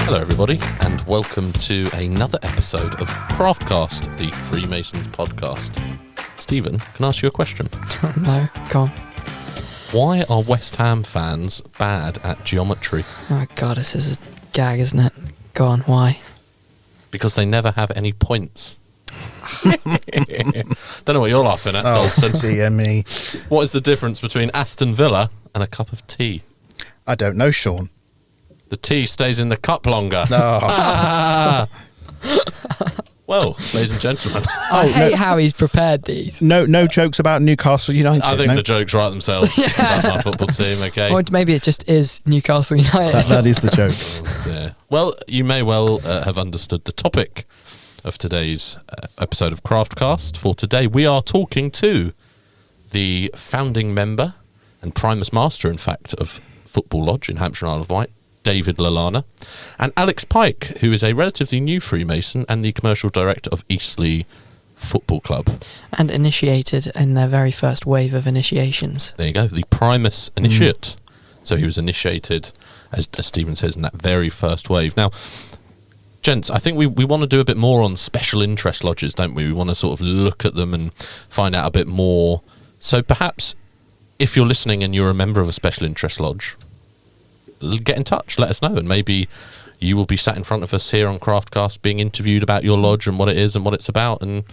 Hello everybody, and welcome to another episode of Craftcast, the Freemasons podcast. Stephen, can I ask you a question? No, go on. Why are West Ham fans bad at geometry? Oh god, this is a gag, isn't it? Go on, why? Because they never have any points. Don't know what you're laughing at, Dalton. Dear me. What is the difference between Aston Villa and a cup of tea? I don't know, Sean. The tea stays in the cup longer. No. Well, ladies and gentlemen. I hate how he's prepared these. No jokes about Newcastle United. I think the jokes write themselves about my football team, okay? Or maybe it just is Newcastle United. that is the joke. Oh, dear. Well, you may well have understood the topic of today's episode of Craftcast. For today, we are talking to the founding member and Primus Master, in fact, of Football Lodge in Hampshire Isle of Wight, David Lalana, and Alex Pike, who is a relatively new Freemason and the commercial director of Eastleigh Football Club. And initiated in their very first wave of initiations. There you go, the Primus Initiate. So he was initiated, as Stephen says, in that very first wave. Now, gents, I think we want to do a bit more on special interest lodges, don't we? We want to sort of look at them and find out a bit more. So perhaps, if you're listening and you're a member of a special interest lodge, get in touch, let us know, and maybe you will be sat in front of us here on Craftcast being interviewed about your lodge and what it is and what it's about, and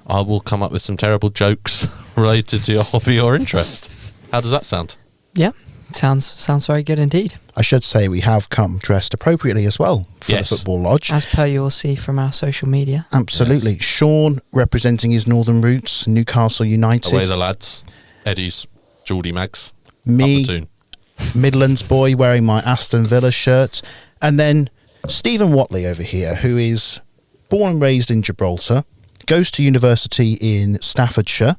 I will come up with some terrible jokes related to your hobby or interest. How does that sound? Yeah, sounds very good indeed. I should say we have come dressed appropriately as well for the Football Lodge. As per you'll see from our social media. Absolutely. Yes. Sean representing his northern roots, Newcastle United. Away the lads. Eddie's Geordie Mags. Me, up the tune. Midlands boy wearing my Aston Villa shirt, and then Stephen Watley over here, who is born and raised in Gibraltar, goes to university in Staffordshire,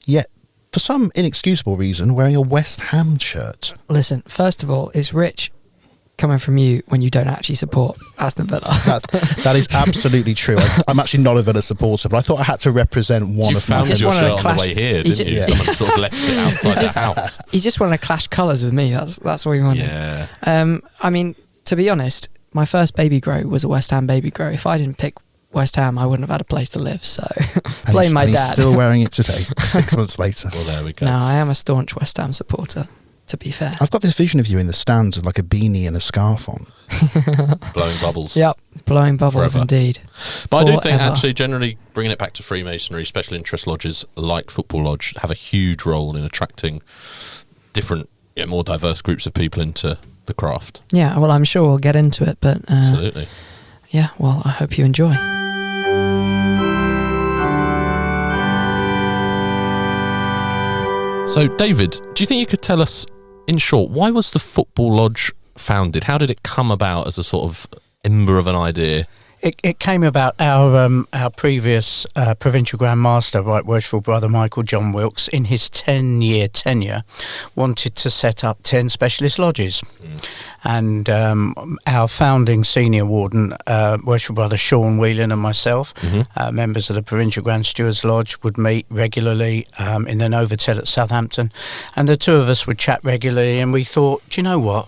yet for some inexcusable reason wearing a West Ham shirt. Listen, first of all, it's rich coming from you when you don't actually support Aston Villa. That is absolutely true. I'm actually not a Villa supporter, but I thought I had to represent one of my... You found your shirt on the way here, didn't you? Yeah. Someone sort of left it outside the house. He just wanted to clash colours with me. That's what he wanted. Yeah. I mean, to be honest, my first baby grow was a West Ham baby grow. If I didn't pick West Ham, I wouldn't have had a place to live. So blame my dad. He's still wearing it today, 6 months later. Well, there we go. No, I am a staunch West Ham supporter, to be fair. I've got this vision of you in the stands with like a beanie and a scarf on. Blowing bubbles. Yep, blowing bubbles Forever. indeed. But I do think, actually, generally, bringing it back to Freemasonry, special interest lodges like Football Lodge have a huge role in attracting different, more diverse groups of people into the craft. Yeah, well, I'm sure we'll get into it, but... Absolutely. Yeah, well, I hope you enjoy. So, David, do you think you could tell us, in short, why was the Football Lodge founded? How did it come about as a sort of ember of an idea? It came about our previous provincial Grand Master, Right Worshipful Brother Michael John Wilkes, in his 10-year tenure, wanted to set up 10 specialist lodges. And our founding senior warden, Worshipful Brother Sean Whelan, and myself, members of the Provincial Grand Stewards Lodge, would meet regularly in the Novotel at Southampton. And the two of us would chat regularly, and we thought, do you know what?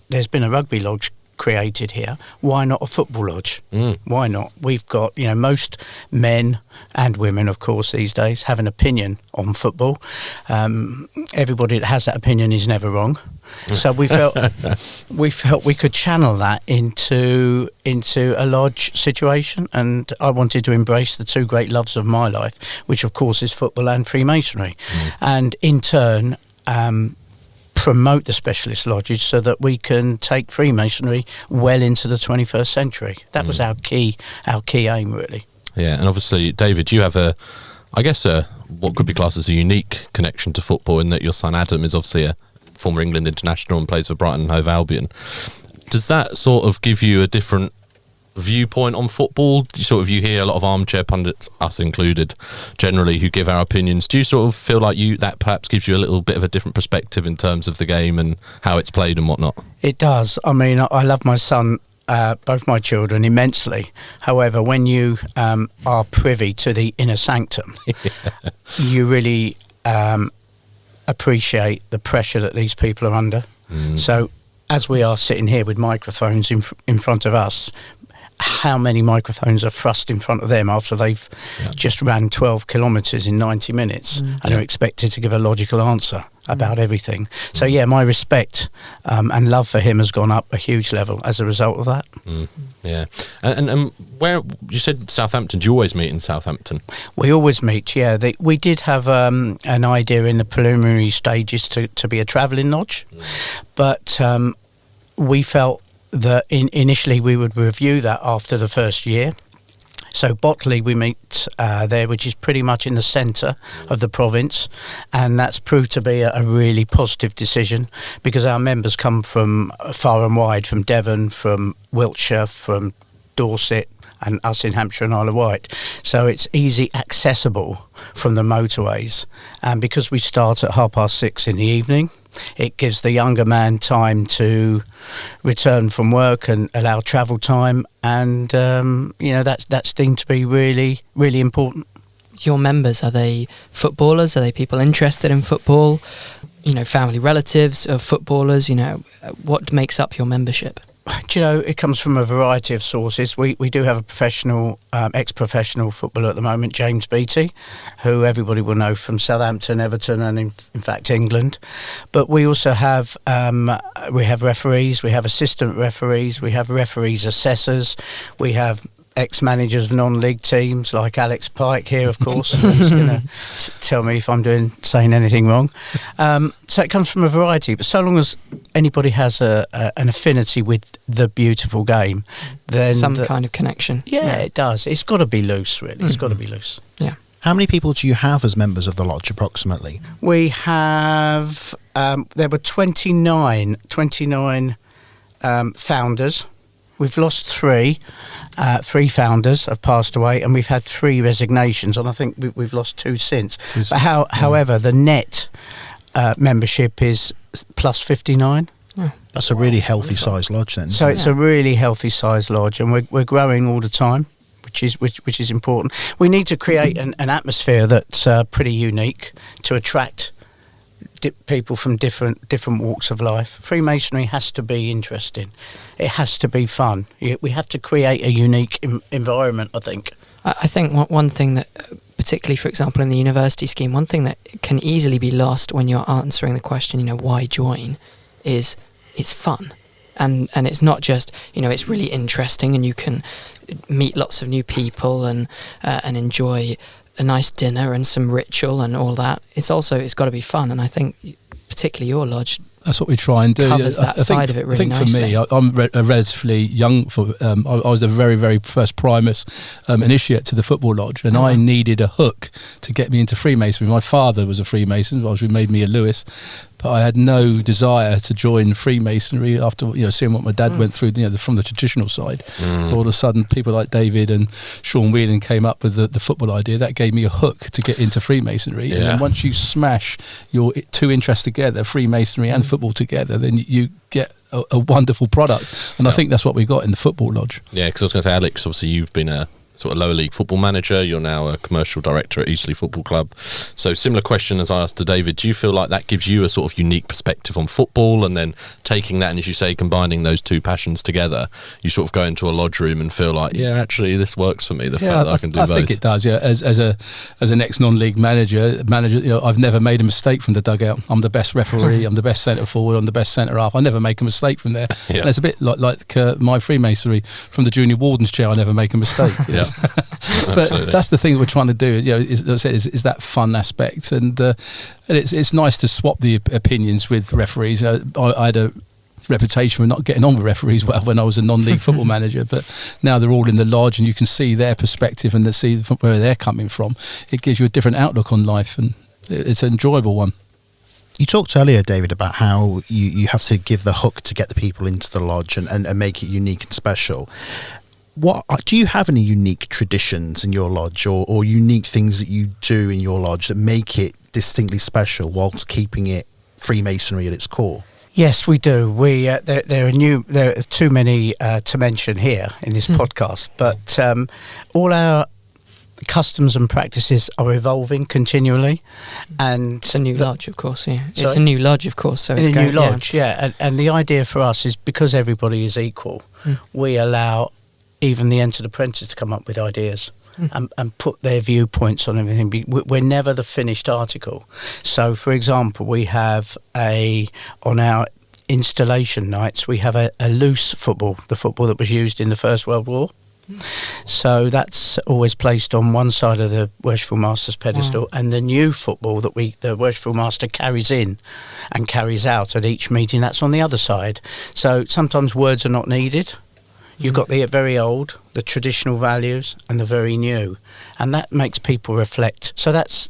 There's been a rugby lodge created here, why not a football lodge? Why not? We've got, most men and women, of course, these days have an opinion on football. Everybody that has that opinion is never wrong. So we felt we could channel that into a lodge situation, and I wanted to embrace the two great loves of my life, which of course is football and Freemasonry, and in turn promote the specialist lodges so that we can take Freemasonry well into the 21st century. That was our key aim, really. Yeah, and obviously, David, you have what could be classed as a unique connection to football, in that your son Adam is obviously a former England international and plays for Brighton and Hove Albion. Does that sort of give you a different viewpoint on football? You hear a lot of armchair pundits, us included, generally, who give our opinions. Do you sort of feel like that perhaps gives you a little bit of a different perspective in terms of the game and how it's played and whatnot? It does. I mean, I love my son, both my children, immensely. However, when you are privy to the inner sanctum, you really appreciate the pressure that these people are under. So as we are sitting here with microphones in front of us, how many microphones are thrust in front of them after they've just ran 12 kilometres in 90 minutes and are expected to give a logical answer about everything. So yeah, my respect and love for him has gone up a huge level as a result of that. Yeah. And where you said Southampton, do you always meet in Southampton? We always meet, yeah. We did have an idea in the preliminary stages to be a travelling lodge, but we felt that initially we would review that after the first year. So Botley we meet there, which is pretty much in the centre of the province, and that's proved to be a really positive decision because our members come from far and wide, from Devon, from Wiltshire, from Dorset, and us in Hampshire and Isle of Wight. So it's easy accessible from the motorways, and because we start at 6:30 in the evening, it gives the younger man time to return from work and allow travel time, and that's deemed to be really, really important. Your members, are they footballers? Are they people interested in football? Family relatives of footballers? What makes up your membership? Do you know, it comes from a variety of sources. We do have a professional, ex-professional footballer at the moment, James Beattie, who everybody will know from Southampton, Everton, and in fact England. But we also have referees, we have assistant referees, we have referees assessors, we have ex-managers of non-league teams like Alex Pike here, of course, who's going to tell me if I'm saying anything wrong. So it comes from a variety, but so long as anybody has an affinity with the beautiful game, then some kind of connection. Yeah, it does. It's got to be loose, really. It's got to be loose. Yeah. How many people do you have as members of the lodge, approximately? We have, there were 29 founders. We've lost three. Three founders have passed away, and we've had 3 resignations, and I think we've lost 2 since. But however, the net membership is plus 59. Yeah. That's a really healthy sized lodge then. So it's a really healthy sized lodge, and we're growing all the time, which is important. We need to create an atmosphere that's pretty unique to attract people from different walks of life. Freemasonry has to be interesting. It has to be fun. We have to create a unique environment, I think. I think one thing that, particularly, for example, in the university scheme, one thing that can easily be lost when you're answering the question, why join, is it's fun. And it's not just, it's really interesting and you can meet lots of new people and enjoy a nice dinner and some ritual and all that. It's got to be fun, and I think particularly your lodge, that's what we try and do. Covers that side of it really nicely. For me, I'm relatively young. I was the very, very first Primus initiate to the football lodge, and I needed a hook to get me into Freemasonry. My father was a Freemason, obviously made me a Lewis, but I had no desire to join Freemasonry after seeing what my dad went through from the traditional side. All of a sudden, people like David and Sean Whelan came up with the football idea. That gave me a hook to get into Freemasonry. And then once you smash your 2 interests together, Freemasonry and football together, then you get a wonderful product. And I think that's what we got in the football lodge. Yeah, because I was going to say, Alex, obviously you've been a sort of lower league football manager. You're now a commercial director at Eastleigh Football Club. So similar question as I asked to David, do you feel like that gives you a sort of unique perspective on football, and then taking that and, as you say, combining those 2 passions together, you sort of go into a lodge room and feel like, actually this works for me, the fact that I can do both? I think it does, yeah. As an ex-non-league manager, I've never made a mistake from the dugout. I'm the best referee, I'm the best centre forward, I'm the best centre half. I never make a mistake from there. And it's a bit like my Freemasonry from the junior warden's chair. I never make a mistake. But that's the thing that we're trying to do. Is that fun aspect, and it's nice to swap the opinions with referees. I had a reputation for not getting on with referees well when I was a non-league football manager, but now they're all in the lodge, and you can see their perspective and see where they're coming from. It gives you a different outlook on life, and it's an enjoyable one. You talked earlier, David, about how you have to give the hook to get the people into the lodge and make it unique and special. Do you have any unique traditions in your lodge, or unique things that you do in your lodge that make it distinctly special whilst keeping it Freemasonry at its core? Yes, we do. There are too many to mention here in this podcast, but all our customs and practices are evolving continually, and It's a new lodge, of course. Yeah, it's Sorry? a new lodge, of course. So in it's a going, new lodge, yeah. And the idea for us is because everybody is equal, we allow even the entered apprentice to come up with ideas. And put their viewpoints on everything. We're never the finished article. So, for example, we have on our installation nights, we have a loose football, the football that was used in the First World War. So that's always placed on one side of the Worshipful Master's pedestal, and the new football that the Worshipful Master carries in and carries out at each meeting, that's on the other side. So sometimes words are not needed. You've got the very old, the traditional values, and the very new, and that makes people reflect. So that's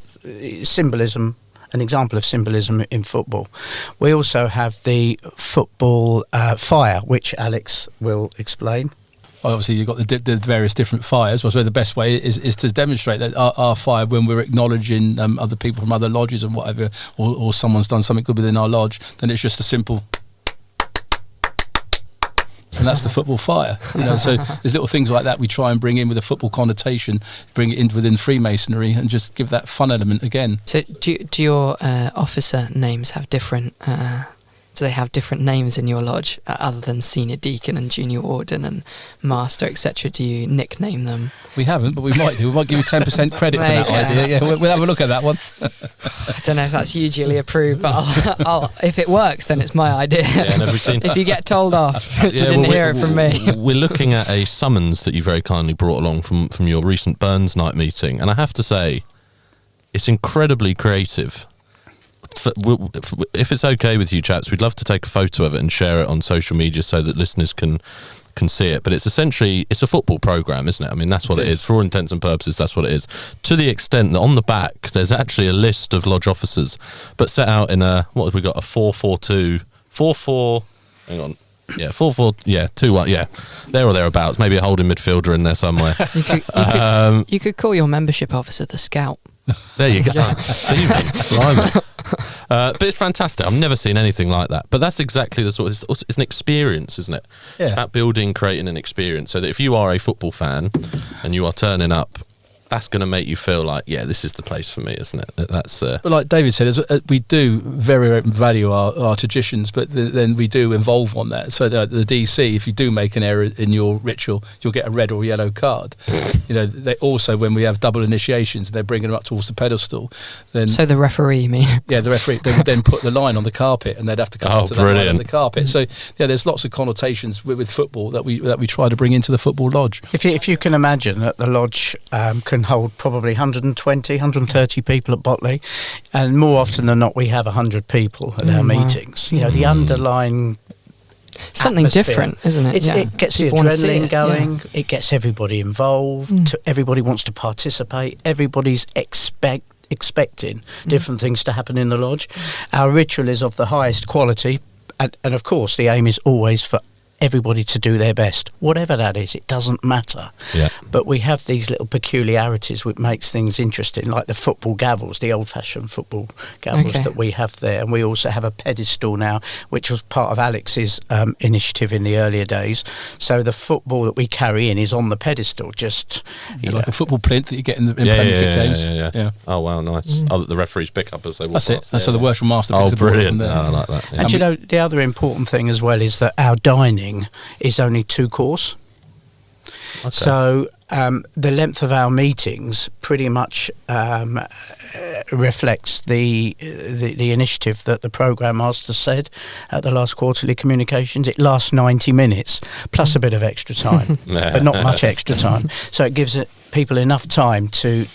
symbolism, an example of symbolism in football. We also have the football fire, which Alex will explain. Obviously, you've got the various different fires. So the best way is to demonstrate that our fire, when we're acknowledging other people from other lodges and whatever, or someone's done something good within our lodge, then it's just a simple... And that's the football fire, So there's little things like that we try and bring in with a football connotation, bring it in within Freemasonry, and just give that fun element again. So do your officer names have different? Do they have different names in your lodge other than senior deacon and junior warden and master, etc.? Do you nickname them? We haven't, but we might do. We might give you 10% credit for that idea. Yeah, we'll have a look at that one. I don't know if that's hugely approved, but I'll if it works, then it's my idea. Yeah, never seen. If you get told off, you didn't hear it from me. We're looking at a summons that you very kindly brought along from your recent Burns night meeting, and I have to say, it's incredibly creative. If it's okay with you chaps, we'd love to take a photo of it and share it on social media so that listeners can see it. But it's essentially, it's a football program, isn't it? I mean, that's what it is. For all intents and purposes, that's what it is. To the extent that on the back, there's actually a list of lodge officers, but set out in what have we got? A 4-4-2, 4-4, hang on. Yeah, 4-4, yeah, 2-1, yeah. There or thereabouts. Maybe a holding midfielder in there somewhere. You could call your membership officer the scout. There you go. But it's fantastic. I've never seen anything like that. But that's exactly the sort of... It's an experience, isn't it? Yeah. It's about building, creating an experience. So that if you are a football fan and you are turning up, that's going to make you feel like, yeah, this is the place for me, isn't it? That's. But like David said, we do very, very value our traditions, but then we do involve on that. So the DC, if you do make an error in your ritual, you'll get a red or yellow card. They also, when we have double initiations, they're bringing them up towards the pedestal. Then so the referee, you mean? Yeah, the referee. They would then put the line on the carpet, and they'd have to come up to that line on the carpet. So yeah, there's lots of connotations with football that we try to bring into the football lodge. If you can imagine that the lodge can hold probably 120, 130 people at Botley, and more often than not we have 100 people at our meetings. The underlying something atmosphere. Different, isn't it? It gets the adrenaline going. Yeah. It gets everybody involved. Everybody wants to participate. Everybody's expecting different things to happen in the lodge. Our ritual is of the highest quality, and of course the aim is always for everybody to do their best, whatever that is. It doesn't matter. Yeah. But we have these little peculiarities which makes things interesting, like the football gavels, the old-fashioned football gavels that we have there. And we also have a pedestal now, which was part of Alex's initiative in the earlier days. So the football that we carry in is on the pedestal, just like a football plinth that you get in Premiership games. Yeah. Oh wow, nice. Oh, that the referees pick up as they walk. That's it. Yeah. So the Worshipful Master picks the ball from there. I like that. Yeah. And the other important thing as well is that our dining is only 2 course. Okay. So the length of our meetings pretty much reflects the initiative that the Programme Master said at the last quarterly communications. It lasts 90 minutes plus a bit of extra time, but not much extra time. So it gives people enough time to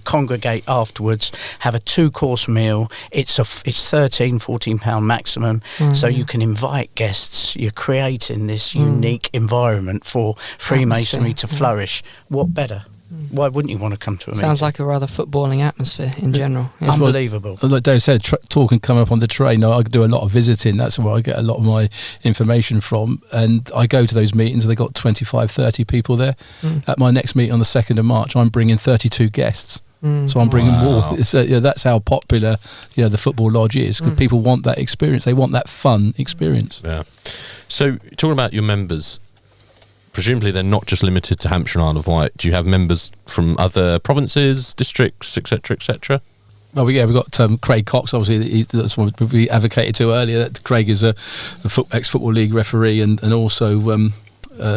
congregate afterwards, have a 2-course meal. It's £13-14 maximum, so you can invite guests. You're creating this unique environment for Freemasonry to flourish. What better? Why wouldn't you want to come to a meeting? Sounds like a rather footballing atmosphere in general. Yeah. Unbelievable. Like Dave said, talking coming up on the train, I do a lot of visiting. That's where I get a lot of my information from. And I go to those meetings, and they got 25, 30 people there. At my next meeting on the 2nd of March, I'm bringing 32 guests. So I'm bringing more. So, that's how popular the football lodge is, because people want that experience. They want that fun experience. Yeah. So talking about your members, presumably they're not just limited to Hampshire and Isle of Wight. Do you have members from other provinces, districts, etc., etc.? Well, we've got Craig Cox. Obviously, that's what we advocated to earlier. That Craig is a ex-Football League referee and also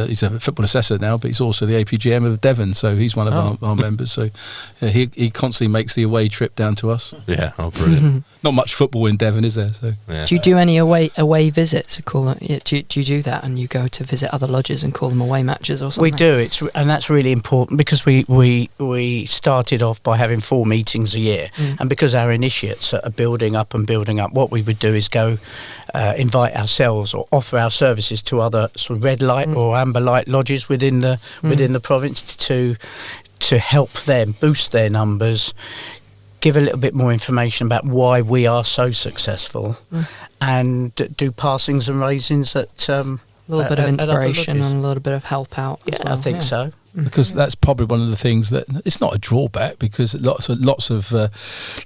he's a football assessor now, but he's also the APGM of Devon, so he's one of our members. So he constantly makes the away trip down to us. Yeah, brilliant. Not much football in Devon, is there? So yeah. Do you do any away visits? Do you do that, and you go to visit other lodges and call them away matches or something? We do. And that's really important because we started off by having 4 meetings a year, and because our initiates are building up, what we would do is go invite ourselves or offer our services to other sort of red light or amber light lodges within the province to help them boost their numbers, give a little bit more information about why we are so successful, and do passings and raisings at a little bit of inspiration and a little bit of help out as well. I think so. Because that's probably one of the things that it's not a drawback, because lots of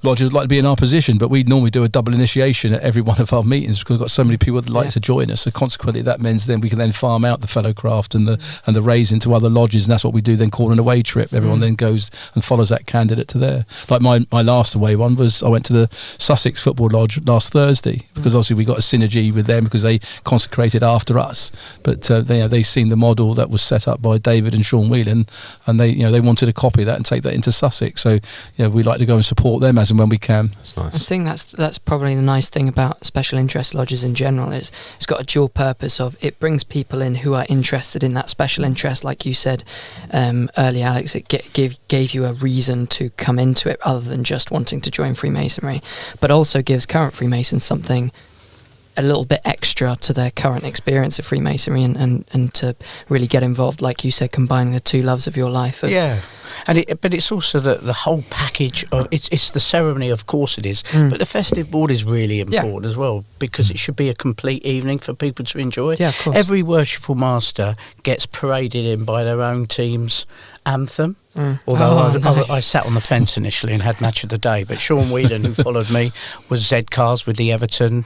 lodges would like to be in our position, but we normally do a double initiation at every one of our meetings because we've got so many people that like to join us. So consequently, that means then we can then farm out the fellow craft and the raise into other lodges, and that's what we do then call an away trip. Everyone then goes and follows that candidate to there. Like my last away one was I went to the Sussex Football Lodge last Thursday because obviously we got a synergy with them because they consecrated after us, but they seen the model that was set up by David and Sean Whelan, and they wanted to copy that and take that into Sussex. So we like to go and support them as and when we can. That's nice. I think that's probably the nice thing about special interest lodges in general is it's got a dual purpose of it brings people in who are interested in that special interest, like you said earlier, Alex. It gave you a reason to come into it other than just wanting to join Freemasonry, but also gives current Freemasons something a little bit extra to their current experience of Freemasonry and to really get involved, like you said, combining the two loves of your life. But it's also the whole package of it's the ceremony, of course it is, but the festive board is really important as well, because it should be a complete evening for people to enjoy. Yeah, of course. Every worshipful master gets paraded in by their own team's anthem. Although I sat on the fence initially and had match of the day, but Sean Whelan, who followed me, was Z Cars with the Everton.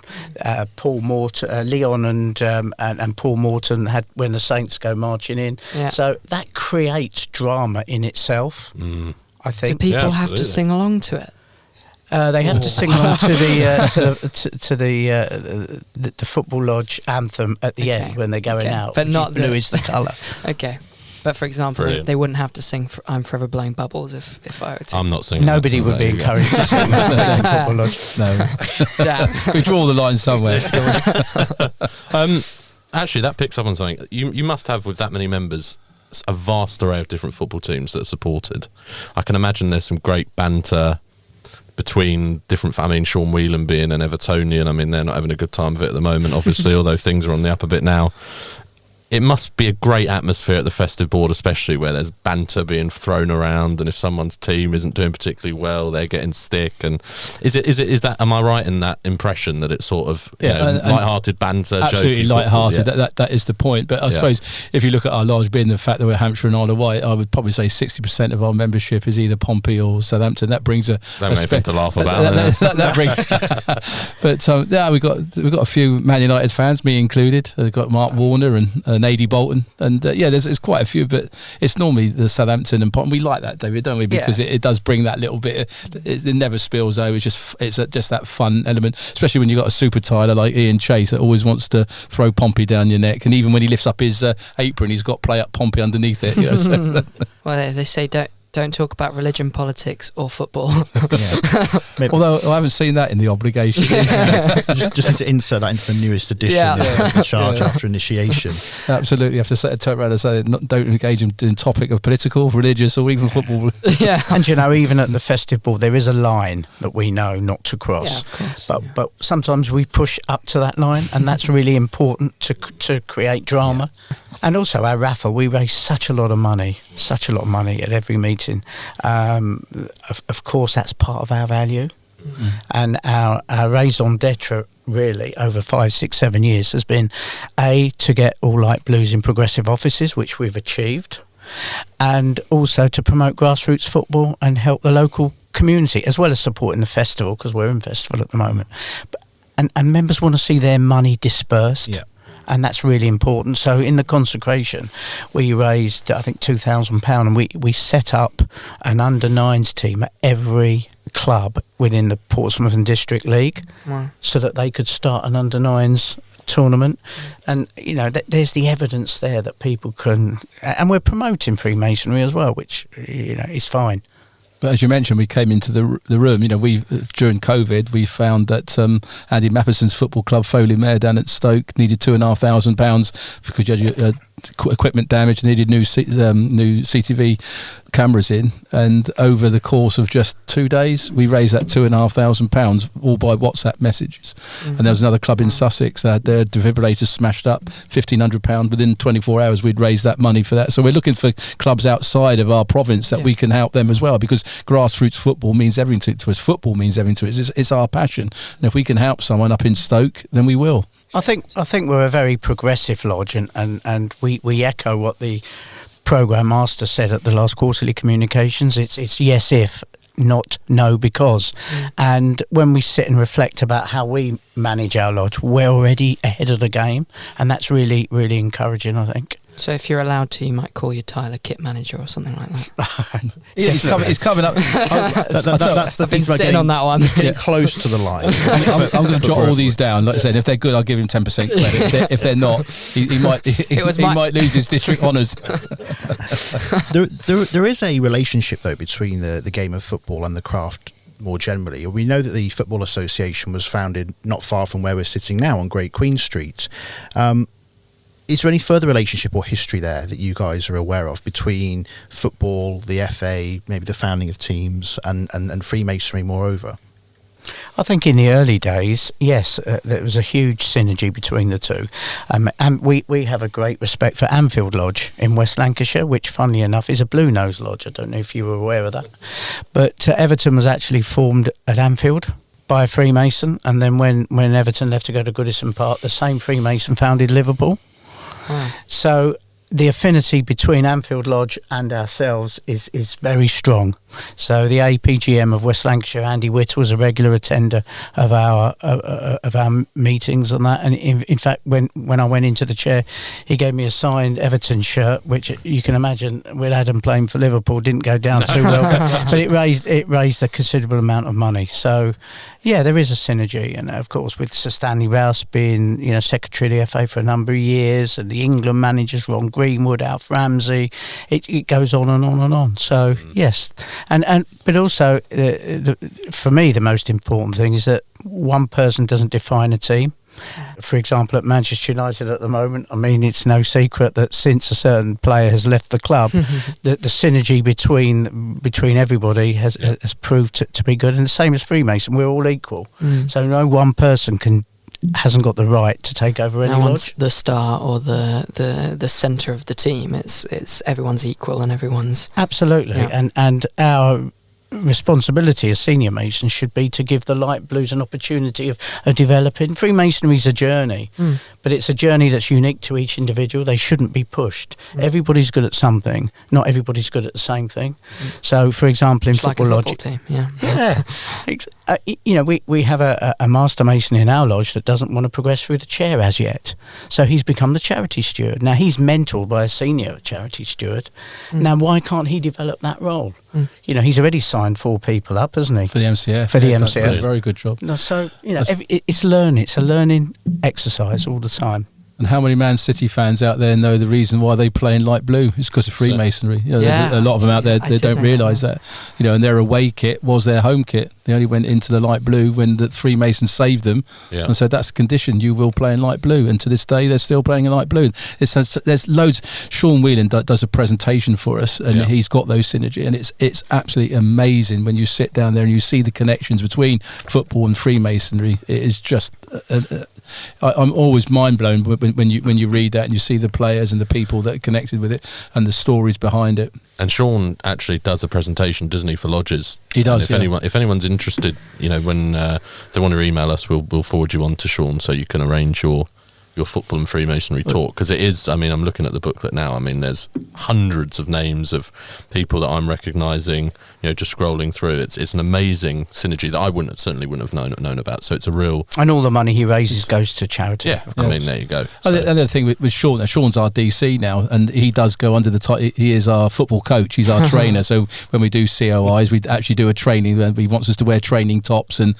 Paul Morton, Leon and Paul Morton had When the Saints Go Marching In. Yeah. So that creates drama in itself. I think. Do people have to sing along to it? They have to sing along to the football lodge anthem at the end when they're going out. But not blue is the colour. Okay. But for example, they wouldn't have to sing "I'm Forever Blowing Bubbles" if I were to. I'm not singing. Nobody would be encouraged to sing football lodge. No. Damn. We draw the line somewhere. Actually, that picks up on something. You must have, with that many members, a vast array of different football teams that are supported. I can imagine there's some great banter between different. I mean, Sean Whelan being an Evertonian, I mean, they're not having a good time of it at the moment, obviously, although things are on the up a bit now. It must be a great atmosphere at the festive board, especially where there's banter being thrown around, and if someone's team isn't doing particularly well, they're getting stick. And is that? Am I right in that impression that it's sort of light-hearted banter? Absolutely light-hearted. Yeah. That is the point. But I suppose if you look at our lodge, being the fact that we're Hampshire and Isle of Wight, I would probably say 60% of our membership is either Pompey or Southampton. That brings anything to laugh about. That brings. But we've got a few Man United fans, me included. We've got Mark Warner and Adi Bolton, and there's quite a few, but it's normally the Southampton and Pompey. We like that, David, don't we? Because it does bring that little bit. It never spills over. It's just that fun element, especially when you've got a super tiler like Ian Chase that always wants to throw Pompey down your neck, and even when he lifts up his apron, he's got play up Pompey underneath it. So. Well, they say don't talk about religion, politics, or football. Although I haven't seen that in the obligation. just need to insert that into the newest edition of the charge after initiation. Absolutely, you have to turn around and say don't engage in topic of political, religious, or even football. Yeah, and even at the festive board, there is a line that we know not to cross. Yeah, of course. But sometimes we push up to that line, and that's really important to create drama. Yeah. And also our raffle, we raise such a lot of money at every meeting. Of course, that's part of our value. Mm-hmm. And our raison d'etre really over 5, 6, 7 years has been to get all light blues in progressive offices, which we've achieved, and also to promote grassroots football and help the local community, as well as supporting the festival, because we're in festival at the moment. And members want to see their money dispersed. Yeah. and that's really important. So in the consecration, we raised, I think, £2,000, and we set up an under-9s team at every club within the Portsmouth and District League, so that they could start an under-9s tournament. And there's the evidence there that people can, and we're promoting Freemasonry as well, which is fine. But as you mentioned, we came into the room. We during COVID, we found that Andy Mapperson's football club, Foley Mare down at Stoke, needed £2,500 because you had equipment damage, needed new CTV cameras in, and over the course of just 2 days, we raised that £2,500 all by WhatsApp messages. And there was another club in Sussex that had their defibrillators smashed up, £1,500. Within 24 hours, we'd raised that money for that. So we're looking for clubs outside of our province that we can help them as well, because grassroots football means everything to us. Football means everything to us. It's our passion, and if we can help someone up in Stoke, then we will. I think we're a very progressive lodge, and we echo what the programme master said at the last quarterly communications. It's yes if, not no because. And when we sit and reflect about how we manage our lodge, we're already ahead of the game, and that's really, really encouraging, I think. So if you're allowed to, you might call your Tyler kit manager or something like that. He's coming up. That's the I've been thing about sitting on that one. getting close to the line. I'm going to jot all these down. Like I said, if they're good, I'll give him 10% credit. If they're not, he might lose his district honours. There is a relationship, though, between the game of football and the craft more generally. We know that the Football Association was founded not far from where we're sitting now on Great Queen Street. Is there any further relationship or history there that you guys are aware of between football, the FA, maybe the founding of teams, and Freemasonry moreover? I think in the early days, yes, there was a huge synergy between the two. And we have a great respect for Anfield Lodge in West Lancashire, which, funnily enough, is a Blue Nose Lodge. I don't know if you were aware of that. But Everton was actually formed at Anfield by a Freemason. And then when Everton left to go to Goodison Park, the same Freemason founded Liverpool. So the affinity between Anfield Lodge and ourselves is very strong. So the APGM of West Lancashire, Andy Witt, was a regular attender of our meetings and that. And in fact, when I went into the chair, he gave me a signed Everton shirt, which you can imagine with Adam playing for Liverpool didn't go down too well. But it raised a considerable amount of money. So yeah, there is a synergy, and of course with Sir Stanley Rouse being secretary of the FA for a number of years, and the England managers Ron Greenwood, Alf Ramsey, it goes on and on and on. So yes. But also, for me, the most important thing is that one person doesn't define a team. For example, at Manchester United at the moment, I mean, it's no secret that since a certain player has left the club, the synergy between everybody has proved to be good. And the same as Freemason, we're all equal. So no one person hasn't got the right to take over any lodge. The star or the centre of the team. It's everyone's equal and everyone's absolutely. Yeah. And our responsibility as senior Masons should be to give the light blues an opportunity of developing. Freemasonry is a journey, but it's a journey that's unique to each individual. They shouldn't be pushed. Everybody's good at something. Not everybody's good at the same thing. So, for example, in football lodge, team, we have a master mason in our lodge that doesn't want to progress through the chair as yet. So he's become the charity steward. Now he's mentored by a senior charity steward. Now why can't he develop that role? He's already signed 4 people up, hasn't he? For the MCF. For the MCF. That's a very good job. So, it's learning. It's a learning exercise all the time. And how many Man City fans out there know the reason why they play in light blue? It's because of Freemasonry. There's a lot of them out there that don't realise that. And their away kit was their home kit. They only went into the light blue when the Freemasons saved them and said, that's the condition, you will play in light blue. And to this day, they're still playing in light blue. There's loads. Sean Whelan does a presentation for us, and he's got those synergy. And it's absolutely amazing when you sit down there and you see the connections between football and Freemasonry. It is just... I'm always mind blown when you read that and you see the players and the people that are connected with it and the stories behind it. And Sean actually does a presentation, doesn't he, for lodges? He does. And if anyone's interested, when if they want to email us, we'll forward you on to Sean so you can arrange your your football and Freemasonry talk? Because it is, I mean, I'm looking at the booklet now. I mean, there's hundreds of names of people that I'm recognising, you know, just scrolling through. It's an amazing synergy that I certainly wouldn't have known about. So it's a real... And all the money he raises goes to charity. Yeah, I mean, there you go. So. Another thing with Sean, Sean's our DC now, and he does go under the title, he is our football coach, he's our trainer. So when we do COIs, we actually do a training, and he wants us to wear training tops and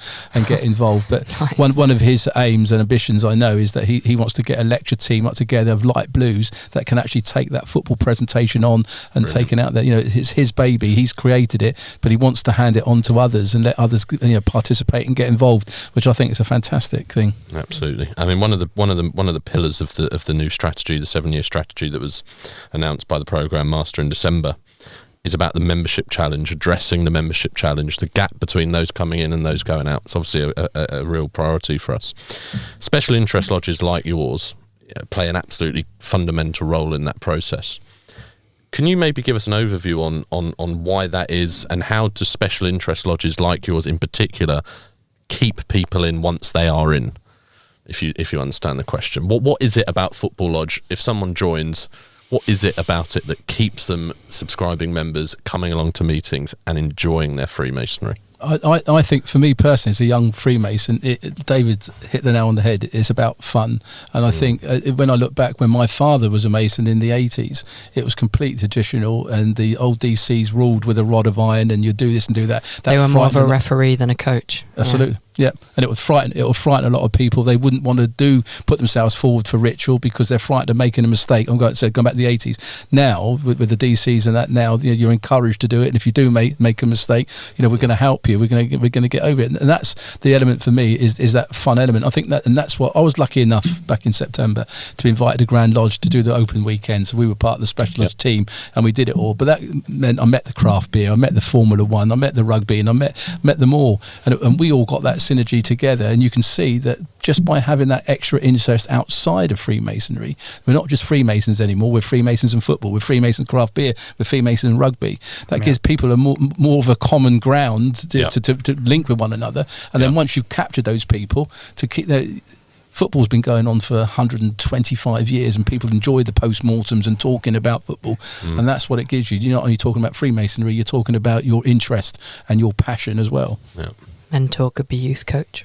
get involved. But Nice. one of his aims and ambitions, I know, is that he wants to get a lecture team up together of light blues that can actually take that football presentation on and take it out there. You know, it's his baby, he's created it, but he wants to hand it on to others and let others, you know, participate and get involved, which I think is a fantastic thing. Absolutely. I mean, one of the pillars of the new strategy, the 7-year strategy that was announced by the Programme Master in December, is about the membership challenge, addressing the membership challenge, the gap between those coming in and those going out. It's obviously a real priority for us. Special interest lodges like yours play an absolutely fundamental role in that process. Can you maybe give us an overview on why that is, and how do special interest lodges like yours in particular keep people in once they are in? If you understand the question, what is it about Football Lodge? If someone joins, what is it about it that keeps them subscribing members, coming along to meetings and enjoying their Freemasonry? I think for me personally, as a young Freemason, David hit the nail on the head. It's about fun. And I think when I look back, when my father was a Mason in the 80s, it was completely traditional, and the old DCs ruled with a rod of iron, and you do this and do that. They were more of a referee than a coach. Absolutely. Yeah, and it would frighten a lot of people. They wouldn't want to put themselves forward for ritual because they're frightened of making a mistake. I'm going back to the 80s. Now with the DCs and that, now you're encouraged to do it. And if you do make a mistake, you know, we're going to help you. We're going to get over it. And that's the element for me is that fun element. I think that's what I was lucky enough back in September to be invited to Grand Lodge to do the open weekend. So we were part of the Special Lodge team, and we did it all. But that meant I met the craft beer, I met the Formula One, I met the rugby, and I met them all, and we all got that synergy together. And you can see that just by having that extra interest outside of Freemasonry, we're not just Freemasons anymore, we're Freemasons in football, we're Freemasons craft beer, we're Freemasons in rugby. That gives people a more of a common ground to link with one another. And then once you've captured those people, to keep football's been going on for 125 years, and people enjoy the post-mortems and talking about football, and that's what it gives you. You're not only talking about Freemasonry, you're talking about your interest and your passion as well. Yeah. Mentor could be youth coach.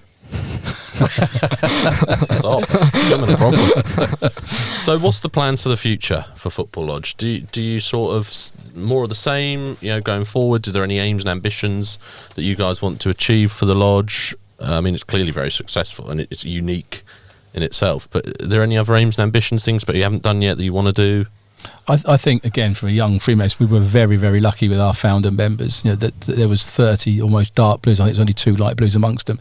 Stop. Becoming a problem. So what's the plans for the future for Football Lodge? Do you sort of more of the same, you know, going forward? Are there any aims and ambitions that you guys want to achieve for the lodge? I mean, it's clearly very successful and it's unique in itself, but are there any other aims and ambitions, things but you haven't done yet that you want to do? I think, again, from a young Freemason, we were very, very lucky with our founder members. You know, that there was 30 almost dark blues. I think there's only 2 light blues amongst them,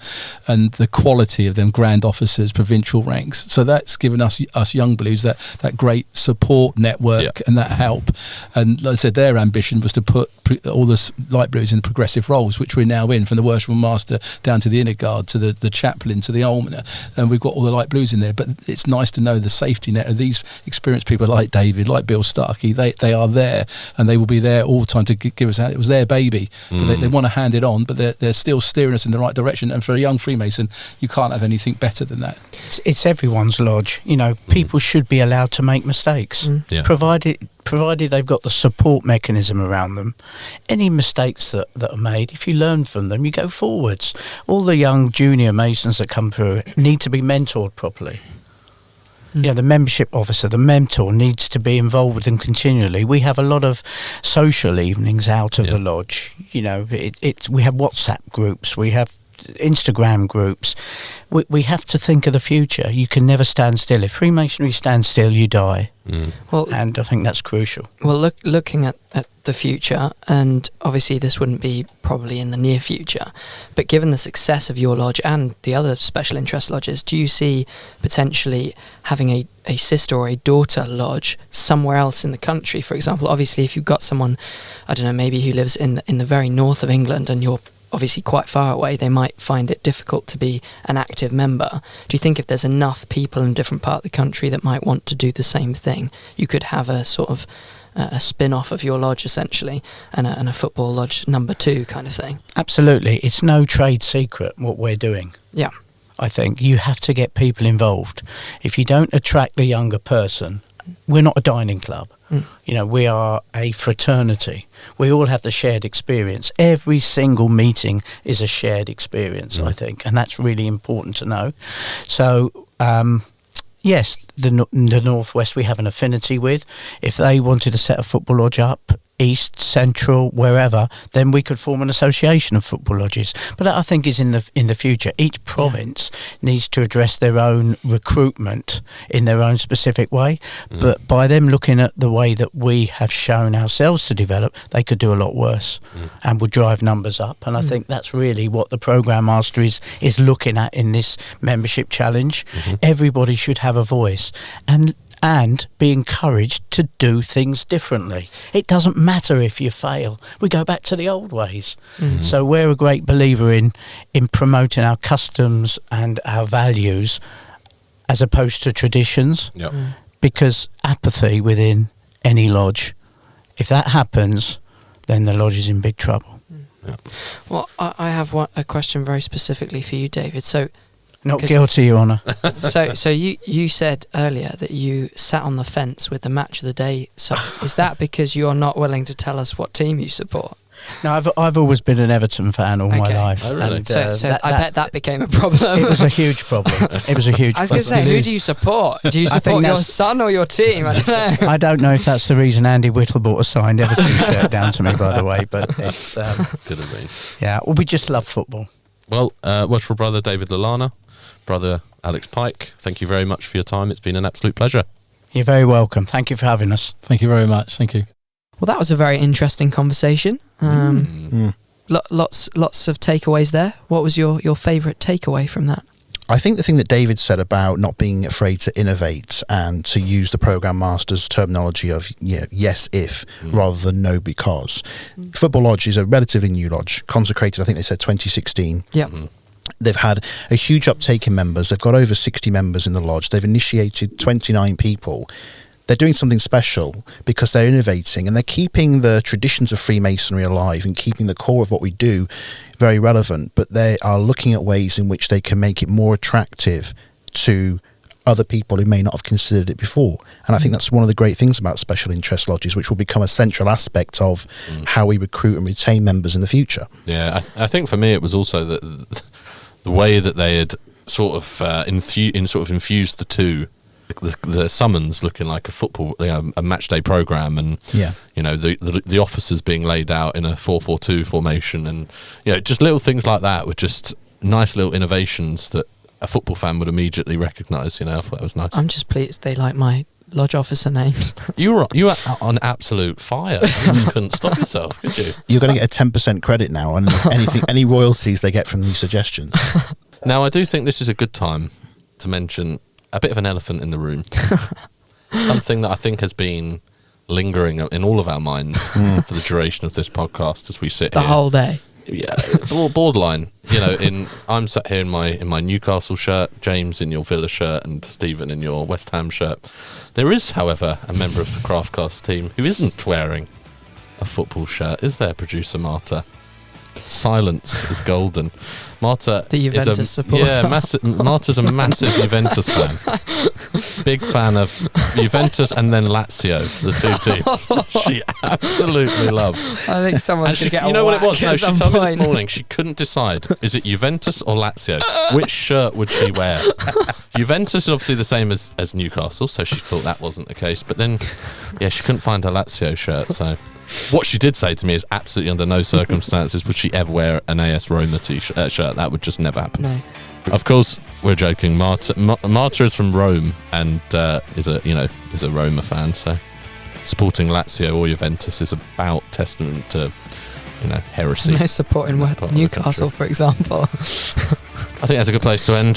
and the quality of them grand officers, provincial ranks. So that's given us young blues that great support network and that help. And like I said, their ambition was to put all the light blues in progressive roles, which we're now in, from the worshipful master down to the inner guard to the chaplain to the almoner, and we've got all the light blues in there. But it's nice to know the safety net of these experienced people like David, like Bill Starkey. They are there, and they will be there all the time to give us out. It was their baby, but they want to hand it on, but they're still steering us in the right direction. And for a young Freemason, you can't have anything better than that. It's everyone's lodge. You know, people should be allowed to make mistakes, provided they've got the support mechanism around them. Any mistakes that are made, if you learn from them, you go forwards. All the young junior Masons that come through need to be mentored properly. Yeah, the membership officer, the mentor, needs to be involved with them continually. We have a lot of social evenings out of the lodge. You know, we have WhatsApp groups, we have Instagram groups. We have to think of the future. You can never stand still. If Freemasonry stands still, you die. Well, and I think that's crucial. Well, looking at the future, and obviously this wouldn't be probably in the near future, but given the success of your lodge and the other special interest lodges, do you see potentially having a sister or a daughter lodge somewhere else in the country? For example, obviously if you've got someone, I don't know, maybe who lives in the very north of England and you're obviously quite far away, they might find it difficult to be an active member. Do you think if there's enough people in a different part of the country that might want to do the same thing, you could have a sort of a spin-off of your lodge essentially, and a football lodge number 2 kind of thing? Absolutely. It's no trade secret what we're doing. Yeah. I think. You have to get people involved. If you don't attract the younger person, we're not a dining club. You know, we are a fraternity. We all have the shared experience. Every single meeting is a shared experience, I think, and that's really important to know. So, yes, the Northwest we have an affinity with. If they wanted to set a football lodge up, East, Central, wherever, then we could form an association of football lodges. But that, I think, is in the future. Each province needs to address their own recruitment in their own specific way. But by them looking at the way that we have shown ourselves to develop, they could do a lot worse and would drive numbers up. And I think that's really what the Programme Master is looking at in this membership challenge. Everybody should have a voice and be encouraged to do things differently. It doesn't matter if you fail. We go back to the old ways. So we're a great believer in promoting our customs and our values as opposed to traditions. Because apathy within any lodge, if that happens, then the lodge is in big trouble. Well, I have a question very specifically for you, David. So, not guilty, Your Honour. So you said earlier that you sat on the fence with the match of the day. So is that because you're not willing to tell us what team you support? No, I've always been an Everton fan all my life. Oh, really? And, so I bet that became a problem. It was a huge problem. It was a huge problem. I was going to say, who do you support? Do you support your son or your team? I don't know. I don't know if that's the reason Andy Whittle bought a signed Everton shirt down to me, by the way, but it's... Could have been. Yeah, well, we just love football. Well, Welshford brother David Lalana, brother Alex Pike, thank you very much for your time. It's been an absolute pleasure. You're very welcome. Thank you for having us. Thank you very much. Thank you. Well, that was a very interesting conversation. Lots of takeaways there. What was your favourite takeaway from that? I think the thing that David said about not being afraid to innovate and to use the Programme Master's terminology of yes if rather than no because. Football Lodge is a relatively new lodge, consecrated, I think they said 2016. Yeah. They've had a huge uptake in members. They've got over 60 members in the lodge. They've initiated 29 people. They're doing something special because they're innovating and they're keeping the traditions of Freemasonry alive and keeping the core of what we do very relevant, but they are looking at ways in which they can make it more attractive to other people who may not have considered it before. And I think that's one of the great things about special interest lodges, which will become a central aspect of how we recruit and retain members in the future. Yeah, I think for me it was also that the way that they had sort of infused the two. The summons looking like a football, a match day program, and the officers being laid out in a 4-4-2 formation, and just little things like that were just nice little innovations that a football fan would immediately recognise. I thought that was nice. I'm just pleased they like my lodge officer names. You were on absolute fire. You just couldn't stop yourself, could you? You're going to get a 10% credit now on any royalties they get from these suggestions. Now, I do think this is a good time to mention a bit of an elephant in the room. Something that I think has been lingering in all of our minds for the duration of this podcast as we sit here. The whole day. Yeah, borderline. I'm sat here in my Newcastle shirt, James in your Villa shirt, and Stephen in your West Ham shirt. There is, however, a member of the Craftcast team who isn't wearing a football shirt. Is there, producer Marta? Silence is golden. Marta, the Juventus supporter. Yeah, Marta's a massive Juventus fan. Big fan of Juventus and then Lazio, the two teams. She absolutely loves. I think someone should get a whack. You know what it was? No, she told me this point. morning she couldn't decide. Is it Juventus or Lazio? Which shirt would she wear? Juventus is obviously the same as Newcastle, so she thought that wasn't the case. But then, she couldn't find her Lazio shirt, so... What she did say to me is absolutely under no circumstances would she ever wear an AS Roma shirt. That would just never happen. No. Of course, we're joking. Marta is from Rome and is a Roma fan. So supporting Lazio or Juventus is about testament to heresy. No supporting Newcastle, for example. I think that's a good place to end.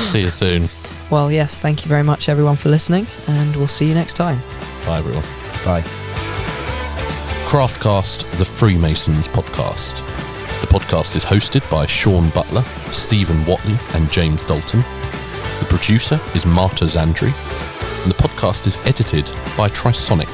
See you soon. Well, yes. Thank you very much, everyone, for listening, and we'll see you next time. Bye, everyone. Bye. Craftcast, the Freemasons podcast. The podcast is hosted by Sean Butler, Stephen Watley, and James Dalton. The producer is Marta Zandri, and the podcast is edited by Trisonic.